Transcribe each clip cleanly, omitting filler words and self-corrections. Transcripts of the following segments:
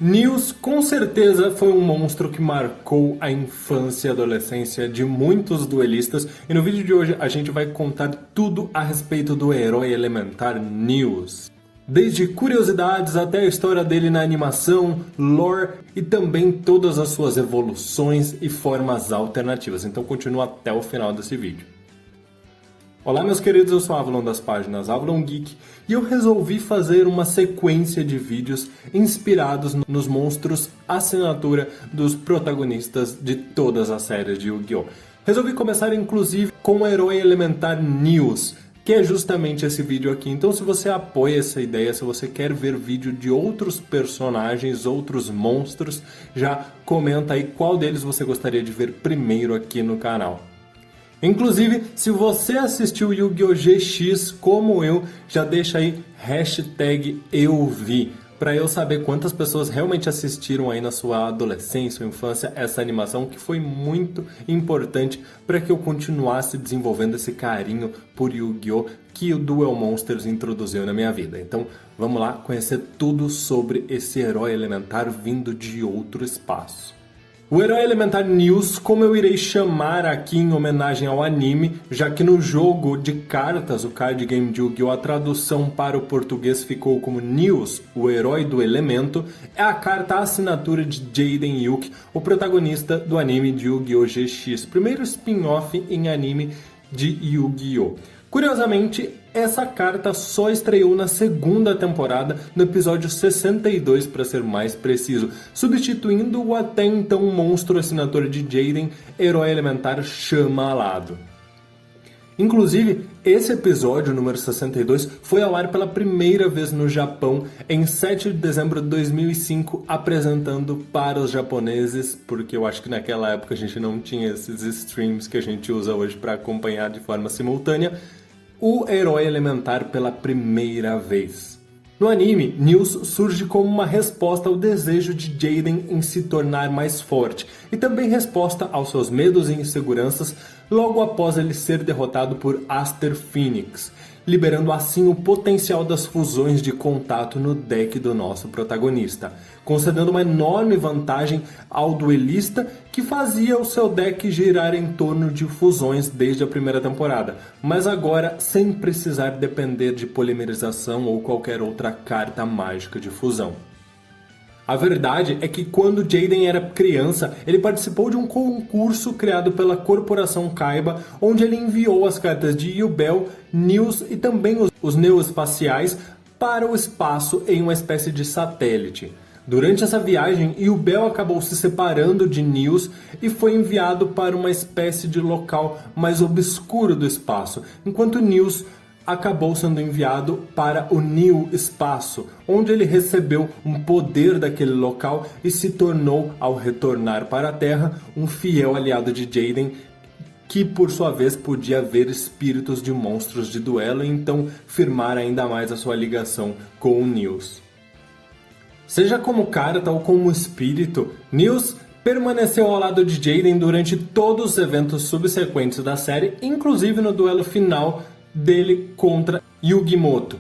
News com certeza foi um monstro que marcou a infância e adolescência de muitos duelistas, e no vídeo de hoje a gente vai contar tudo a respeito do herói elementar News. Desde curiosidades até a história dele na animação, lore e também todas as suas evoluções e formas alternativas. Então continua até o final desse vídeo. Olá meus queridos, eu sou o Avalon das páginas Avalon Geek e eu resolvi fazer uma sequência de vídeos inspirados nos monstros assinatura dos protagonistas de todas as séries de Yu-Gi-Oh! Resolvi começar inclusive com o herói elementar News, que é justamente esse vídeo aqui. Então se você apoia essa ideia, se você quer ver vídeo de outros personagens, outros monstros, já comenta aí qual deles você gostaria de ver primeiro aqui no canal. Inclusive, se você assistiu Yu-Gi-Oh! GX como eu, já deixa aí hashtag #EuVi, para eu saber quantas pessoas realmente assistiram aí na sua adolescência ou infância essa animação, que foi muito importante para que eu continuasse desenvolvendo esse carinho por Yu-Gi-Oh! Que o Duel Monsters introduziu na minha vida. Então vamos lá conhecer tudo sobre esse herói elementar vindo de outro espaço. O herói elementar News, como eu irei chamar aqui em homenagem ao anime, já que no jogo de cartas, o card game de Yu-Gi-Oh! A tradução para o português ficou como News, o herói do elemento, é a carta assinatura de Jaden Yuki, o protagonista do anime de Yu-Gi-Oh! GX, primeiro spin-off em anime de Yu-Gi-Oh! Curiosamente, essa carta só estreou na segunda temporada, no episódio 62 para ser mais preciso, substituindo o até então monstro assinatura de Jaden, herói elementar Chama Alado. Inclusive, esse episódio, número 62, foi ao ar pela primeira vez no Japão em 7 de dezembro de 2005, apresentando para os japoneses, porque eu acho que naquela época a gente não tinha esses streams que a gente usa hoje para acompanhar de forma simultânea, o herói elementar pela primeira vez. No anime, News surge como uma resposta ao desejo de Jaden em se tornar mais forte e também resposta aos seus medos e inseguranças logo após ele ser derrotado por Aster Phoenix, liberando assim o potencial das fusões de contato no deck do nosso protagonista, concedendo uma enorme vantagem ao duelista que fazia o seu deck girar em torno de fusões desde a primeira temporada, mas agora sem precisar depender de polimerização ou qualquer outra carta mágica de fusão. A verdade é que quando Jaden era criança, ele participou de um concurso criado pela Corporação Kaiba, onde ele enviou as cartas de Yubel, News e também os neoespaciais para o espaço em uma espécie de satélite. Durante essa viagem, Yubel acabou se separando de News e foi enviado para uma espécie de local mais obscuro do espaço, enquanto News acabou sendo enviado para o New Espaço, onde ele recebeu um poder daquele local e se tornou, ao retornar para a Terra, um fiel aliado de Jaden, que por sua vez podia ver espíritos de monstros de duelo e então firmar ainda mais a sua ligação com o News. Seja como carta ou como espírito, News permaneceu ao lado de Jaden durante todos os eventos subsequentes da série, inclusive no duelo final dele contra Yugimoto,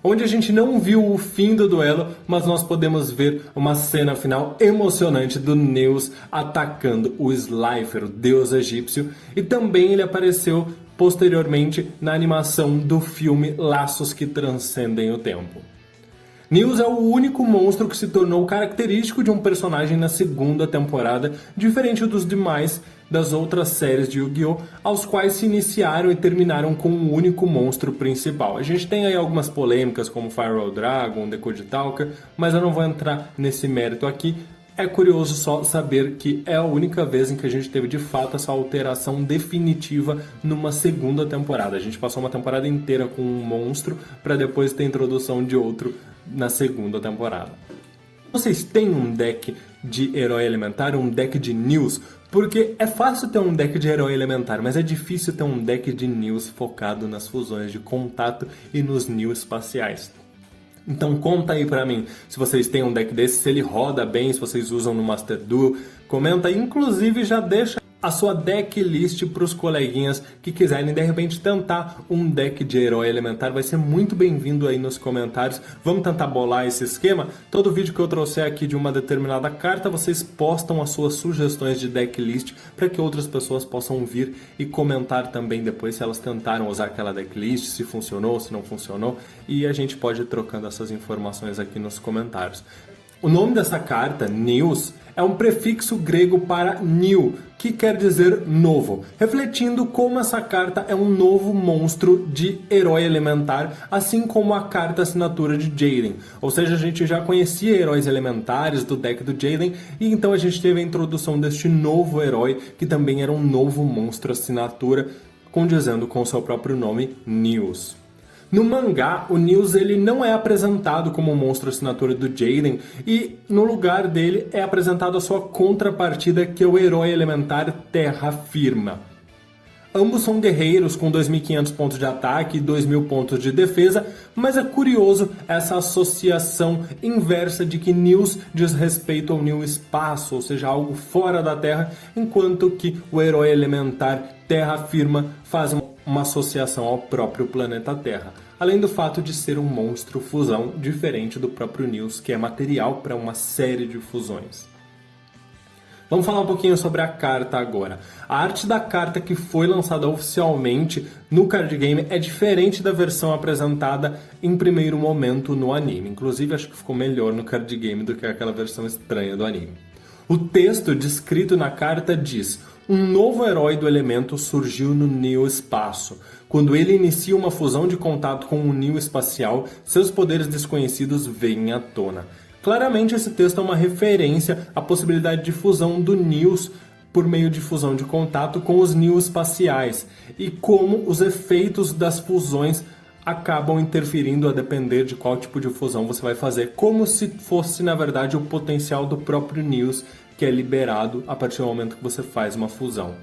onde a gente não viu o fim do duelo, mas nós podemos ver uma cena final emocionante do News atacando o Slifer, o deus egípcio, e também ele apareceu posteriormente na animação do filme Laços que Transcendem o Tempo. News é o único monstro que se tornou característico de um personagem na segunda temporada, diferente dos demais das outras séries de Yu-Gi-Oh! Aos quais se iniciaram e terminaram com um único monstro principal. A gente tem aí algumas polêmicas como Firewall Dragon, Decode Talker, mas eu não vou entrar nesse mérito aqui. É curioso só saber que é a única vez em que a gente teve de fato essa alteração definitiva numa segunda temporada. A gente passou uma temporada inteira com um monstro para depois ter a introdução de outro na segunda temporada. Vocês têm um deck de herói elementar, um deck de News? Porque é fácil ter um deck de herói elementar, mas é difícil ter um deck de News focado nas fusões de contato e nos News espaciais. Então conta aí pra mim se vocês têm um deck desse, se ele roda bem, se vocês usam no Master Duel. Comenta aí, inclusive já deixa a sua deck list para os coleguinhas que quiserem de repente tentar um deck de herói elementar. Vai ser muito bem-vindo aí nos comentários. Vamos tentar bolar esse esquema? Todo vídeo que eu trouxer aqui de uma determinada carta, vocês postam as suas sugestões de deck list para que outras pessoas possam vir e comentar também depois se elas tentaram usar aquela deck list, se funcionou, se não funcionou, e a gente pode ir trocando essas informações aqui nos comentários. O nome dessa carta, News, é um prefixo grego para new, que quer dizer novo, refletindo como essa carta é um novo monstro de herói elementar, assim como a carta assinatura de Jaden. Ou seja, a gente já conhecia heróis elementares do deck do Jaden, e então a gente teve a introdução deste novo herói, que também era um novo monstro assinatura, condizendo com o seu próprio nome, News. No mangá, o News ele não é apresentado como um monstro assinatura do Jaden, e no lugar dele é apresentado a sua contrapartida, que é o herói elementar Terra Firma. Ambos são guerreiros com 2.500 pontos de ataque e 2.000 pontos de defesa, mas é curioso essa associação inversa de que News diz respeito ao New Espaço, ou seja, algo fora da Terra, enquanto que o herói elementar Terra Firma faz uma associação ao próprio planeta Terra, além do fato de ser um monstro fusão diferente do próprio News, que é material para uma série de fusões. Vamos falar um pouquinho sobre a carta agora. A arte da carta que foi lançada oficialmente no card game é diferente da versão apresentada em primeiro momento no anime. Inclusive, acho que ficou melhor no card game do que aquela versão estranha do anime. O texto descrito na carta diz: um novo herói do elemento surgiu no Neo Espaço. Quando ele inicia uma fusão de contato com o Neo Espacial, seus poderes desconhecidos vêm à tona. Claramente esse texto é uma referência à possibilidade de fusão do News por meio de fusão de contato com os Neo Espaciais e como os efeitos das fusões acabam interferindo a depender de qual tipo de fusão você vai fazer, como se fosse na verdade o potencial do próprio News que é liberado a partir do momento que você faz uma fusão.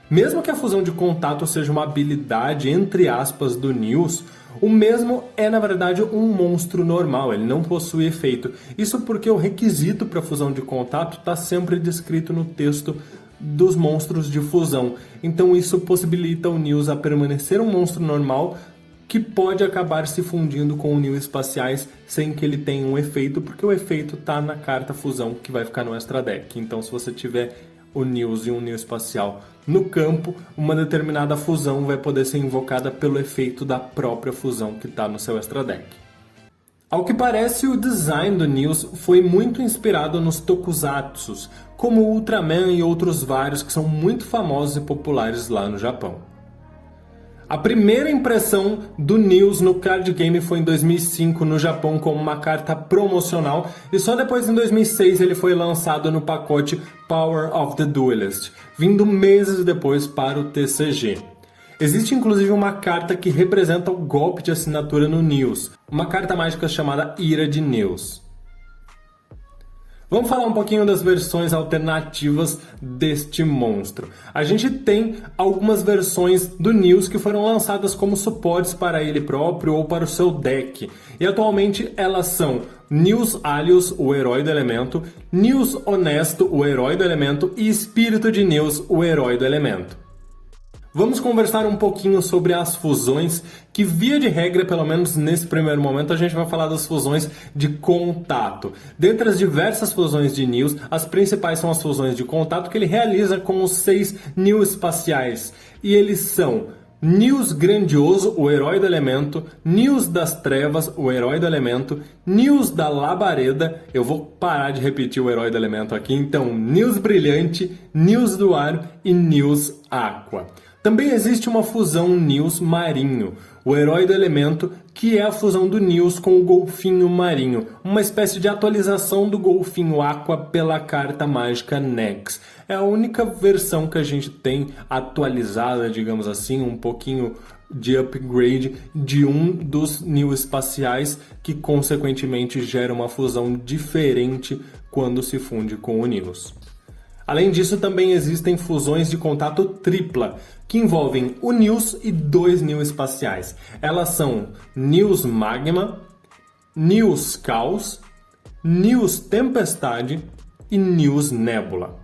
Mesmo que a fusão de contato seja uma habilidade, entre aspas, do News, o mesmo é, na verdade, um monstro normal, ele não possui efeito. Isso porque o requisito para fusão de contato está sempre descrito no texto dos monstros de fusão. Então isso possibilita o News a permanecer um monstro normal que pode acabar se fundindo com o Neo Espaciais sem que ele tenha um efeito, porque o efeito está na carta fusão que vai ficar no extra deck. Então se você tiver o News e um Neo Espacial no campo, uma determinada fusão vai poder ser invocada pelo efeito da própria fusão que está no seu extra deck. Ao que parece, o design do News foi muito inspirado nos tokusatsus, como o Ultraman e outros vários que são muito famosos e populares lá no Japão. A primeira impressão do News no card game foi em 2005 no Japão como uma carta promocional, e só depois em 2006 ele foi lançado no pacote Power of the Duelist, vindo meses depois para o TCG. Existe inclusive uma carta que representa o golpe de assinatura no News, uma carta mágica chamada Ira de News. Vamos falar um pouquinho das versões alternativas deste monstro. A gente tem algumas versões do News que foram lançadas como suportes para ele próprio ou para o seu deck. E atualmente elas são News Alius, o herói do elemento, News Honesto, o herói do elemento, e Espírito de News, o herói do elemento. Vamos conversar um pouquinho sobre as fusões, que via de regra, pelo menos nesse primeiro momento, a gente vai falar das fusões de contato. Dentre as diversas fusões de News, as principais são as fusões de contato que ele realiza com os 6 Neo Espaciais. E eles são News Grandioso, o herói do elemento, News das Trevas, o herói do elemento, News da Labareda, eu vou parar de repetir o herói do elemento aqui, então News Brilhante, News do Ar e News Aqua. Também existe uma fusão News Marinho, o herói do elemento, que é a fusão do News com o Golfinho Marinho, uma espécie de atualização do Golfinho Aqua pela carta mágica Nex. É a única versão que a gente tem atualizada, digamos assim, um pouquinho de upgrade de um dos Neo Espaciais, que consequentemente gera uma fusão diferente quando se funde com o News. Além disso, também existem fusões de contato tripla, que envolvem o News e 2 Neo Espaciais. Elas são News Magma, News Caos, News Tempestade e News Nebula.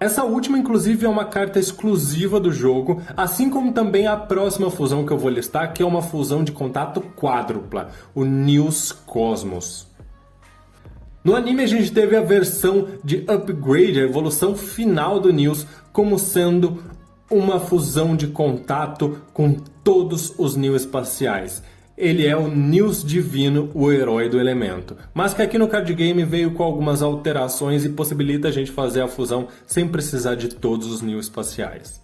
Essa última, inclusive, é uma carta exclusiva do jogo, assim como também a próxima fusão que eu vou listar, que é uma fusão de contato quádrupla, o News Cosmos. No anime a gente teve a versão de upgrade, a evolução final do News, como sendo uma fusão de contato com todos os News espaciais. Ele é o News Divino, o herói do elemento. Mas que aqui no card game veio com algumas alterações e possibilita a gente fazer a fusão sem precisar de todos os News espaciais.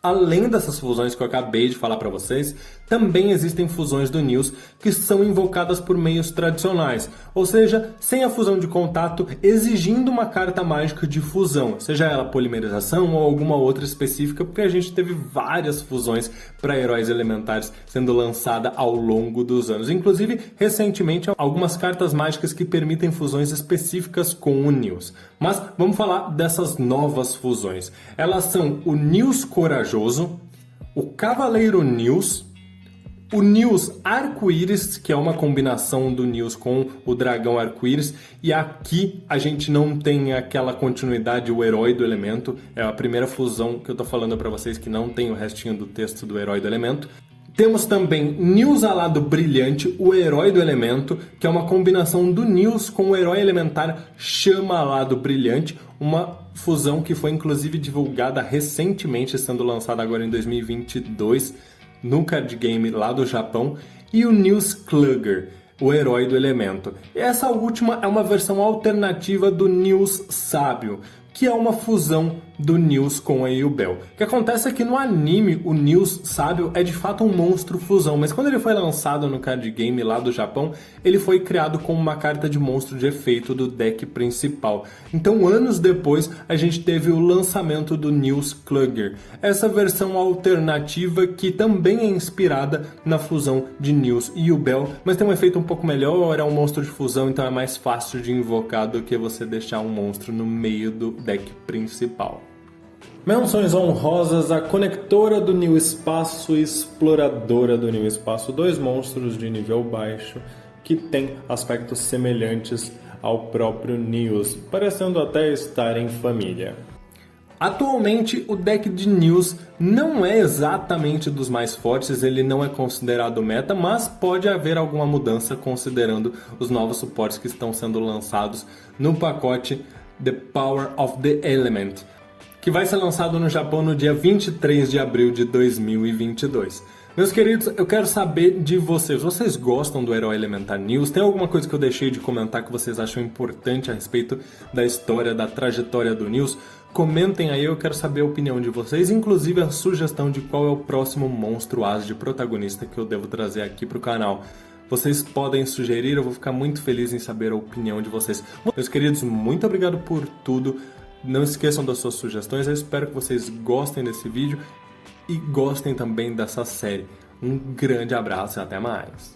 Além dessas fusões que eu acabei de falar para vocês, também existem fusões do News que são invocadas por meios tradicionais, ou seja, sem a fusão de contato, exigindo uma carta mágica de fusão, seja ela polimerização ou alguma outra específica, porque a gente teve várias fusões para heróis elementares sendo lançada ao longo dos anos. Inclusive, recentemente, algumas cartas mágicas que permitem fusões específicas com o News. Mas vamos falar dessas novas fusões. Elas são o News Corajoso, o Cavaleiro News, o News Arco-Íris, que é uma combinação do News com o Dragão Arco-Íris, e aqui a gente não tem aquela continuidade, o Herói do Elemento, é a primeira fusão que eu tô falando para vocês que não tem o restinho do texto do Herói do Elemento. Temos também News Alado Brilhante, o Herói do Elemento, que é uma combinação do News com o Herói Elementar Chama Alado Brilhante, uma fusão que foi inclusive divulgada recentemente, sendo lançada agora em 2022 no card game lá do Japão, e o News Klugger, o Herói do Elemento. Essa última é uma versão alternativa do News Sábio, que é uma fusão do News com a Yubel. O que acontece é que no anime o News Sábio é de fato um monstro fusão, mas quando ele foi lançado no card game lá do Japão, ele foi criado como uma carta de monstro de efeito do deck principal. Então, anos depois, a gente teve o lançamento do News Klugger, essa versão alternativa que também é inspirada na fusão de News e Yubel, mas tem um efeito um pouco melhor, é um monstro de fusão, então é mais fácil de invocar do que você deixar um monstro no meio do deck principal. Menções honrosas: a Conectora do New Espaço e Exploradora do New Espaço, dois monstros de nível baixo que têm aspectos semelhantes ao próprio News, parecendo até estar em família. Atualmente, o deck de News não é exatamente dos mais fortes, ele não é considerado meta, mas pode haver alguma mudança considerando os novos suportes que estão sendo lançados no pacote The Power of the Element, que vai ser lançado no Japão no dia 23 de abril de 2022. Meus queridos, eu quero saber de vocês. Vocês gostam do Herói Elementar News? Tem alguma coisa que eu deixei de comentar que vocês acham importante a respeito da história, da trajetória do News? Comentem aí, eu quero saber a opinião de vocês, inclusive a sugestão de qual é o próximo monstro as de protagonista que eu devo trazer aqui para o canal. Vocês podem sugerir, eu vou ficar muito feliz em saber a opinião de vocês. Meus queridos, muito obrigado por tudo. Não esqueçam das suas sugestões, eu espero que vocês gostem desse vídeo e gostem também dessa série. Um grande abraço e até mais!